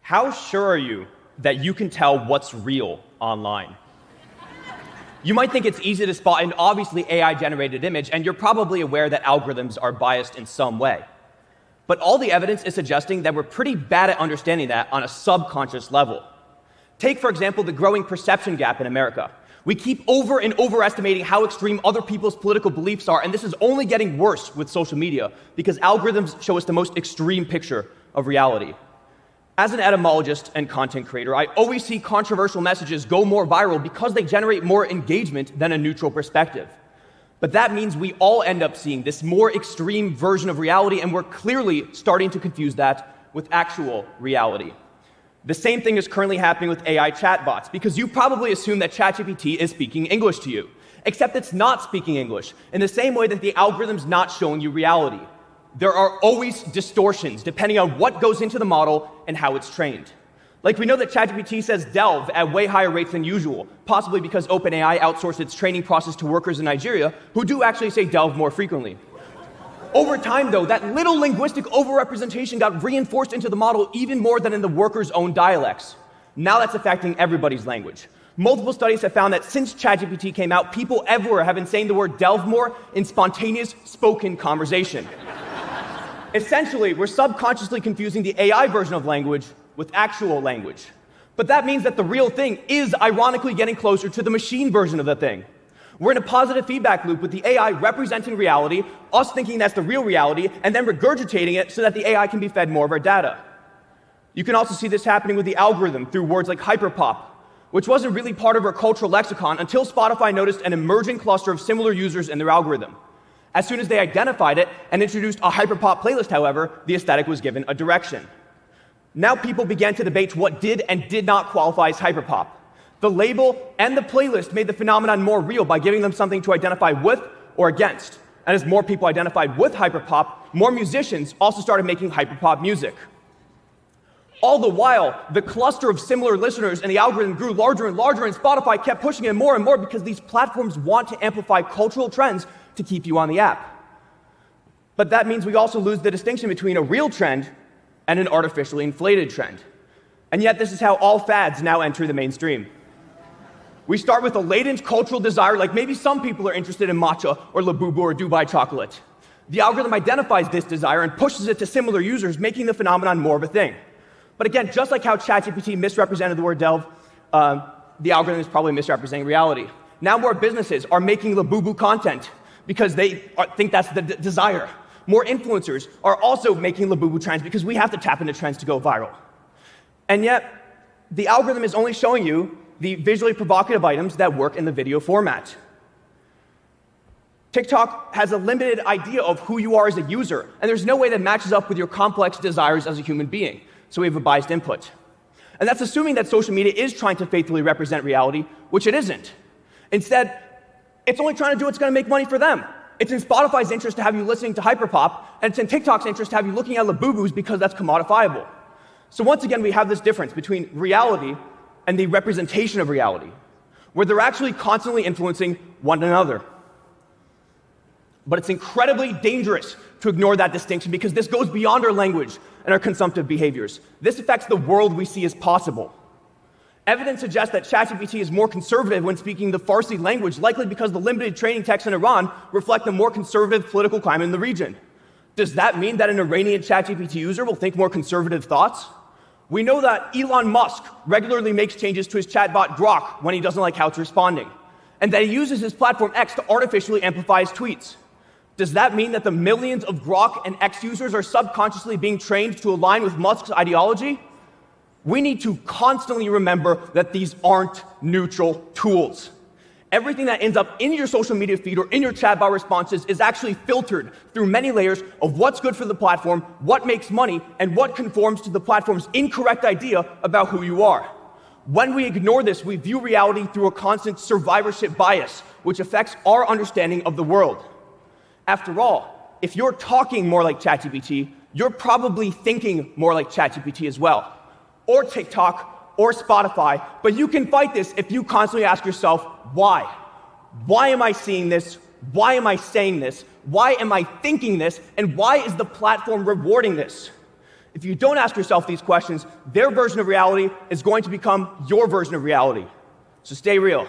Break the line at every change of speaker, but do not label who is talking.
How sure are you that you can tell what's real online? You might think it's easy to spot an obviously AI-generated image, and you're probably aware that algorithms are biased in some way. But all the evidence is suggesting that we're pretty bad at understanding that on a subconscious level. Take, for example, the growing perception gap in America. We keep over and overestimating how extreme other people's political beliefs are, and this is only getting worse with social media because algorithms show us the most extreme picture of reality. As an etymologist and content creator, I always see controversial messages go more viral because they generate more engagement than a neutral perspective. But that means we all end up seeing this more extreme version of reality, and we're clearly starting to confuse that with actual reality. The same thing is currently happening with AI chatbots, because you probably assume that ChatGPT is speaking English to you, except it's not speaking English, in the same way that the algorithm's not showing you reality. There are always distortions depending on what goes into the model and how it's trained. Like, we know that ChatGPT says delve at way higher rates than usual, possibly because OpenAI outsourced its training process to workers in Nigeria who do actually say delve more frequently. Over time, though, that little linguistic overrepresentation got reinforced into the model even more than in the workers' own dialects. Now that's affecting everybody's language. Multiple studies have found that since ChatGPT came out, people everywhere have been saying the word delve more in spontaneous spoken conversation. Essentially, we're subconsciously confusing the AI version of language with actual language. But that means that the real thing is ironically getting closer to the machine version of the thing. We're in a positive feedback loop with the AI representing reality, us thinking that's the real reality, and then regurgitating it so that the AI can be fed more of our data. You can also see this happening with the algorithm through words like hyperpop, which wasn't really part of our cultural lexicon until Spotify noticed an emerging cluster of similar users in their algorithm. As soon as they identified it and introduced a hyperpop playlist, however, the aesthetic was given a direction. Now people began to debate what did and did not qualify as hyperpop. The label and the playlist made the phenomenon more real by giving them something to identify with or against. And as more people identified with hyperpop, more musicians also started making hyperpop music. All the while, the cluster of similar listeners and the algorithm grew larger and larger, and Spotify kept pushing it more and more because these platforms want to amplify cultural trends to keep you on the app. But that means we also lose the distinction between a real trend and an artificially inflated trend. And yet this is how all fads now enter the mainstream. We start with a latent cultural desire, like maybe some people are interested in matcha or Labubu or Dubai chocolate. The algorithm identifies this desire and pushes it to similar users, making the phenomenon more of a thing. But again, just like how ChatGPT misrepresented the word delve, the algorithm is probably misrepresenting reality. Now more businesses are making Labubu content because they think that's the desire. More influencers are also making Labubu trends because we have to tap into trends to go viral. And yet, the algorithm is only showing you the visually provocative items that work in the video format. TikTok has a limited idea of who you are as a user, and there's no way that matches up with your complex desires as a human being, so we have a biased input. And that's assuming that social media is trying to faithfully represent reality, which it isn't. Instead, it's only trying to do what's going to make money for them. It's in Spotify's interest to have you listening to hyperpop, and it's in TikTok's interest to have you looking at Labubus because that's commodifiable. So once again, we have this difference between reality and the representation of reality, where they're actually constantly influencing one another. But it's incredibly dangerous to ignore that distinction because this goes beyond our language and our consumptive behaviors. This affects the world we see as possible. Evidence suggests that ChatGPT is more conservative when speaking the Farsi language, likely because the limited training texts in Iran reflect a more conservative political climate in the region. Does that mean that an Iranian ChatGPT user will think more conservative thoughts? We know that Elon Musk regularly makes changes to his chatbot Grok when he doesn't like how it's responding, and that he uses his platform X to artificially amplify his tweets. Does that mean that the millions of Grok and X users are subconsciously being trained to align with Musk's ideology? We need to constantly remember that these aren't neutral tools. Everything that ends up in your social media feed or in your chatbot responses is actually filtered through many layers of what's good for the platform, what makes money, and what conforms to the platform's incorrect idea about who you are. When we ignore this, we view reality through a constant survivorship bias, which affects our understanding of the world. After all, if you're talking more like ChatGPT, you're probably thinking more like ChatGPT as well, or TikTok, or Spotify, but you can fight this if you constantly ask yourself, why? Why am I seeing this? Why am I saying this? Why am I thinking this? And why is the platform rewarding this? If you don't ask yourself these questions, their version of reality is going to become your version of reality. So stay real.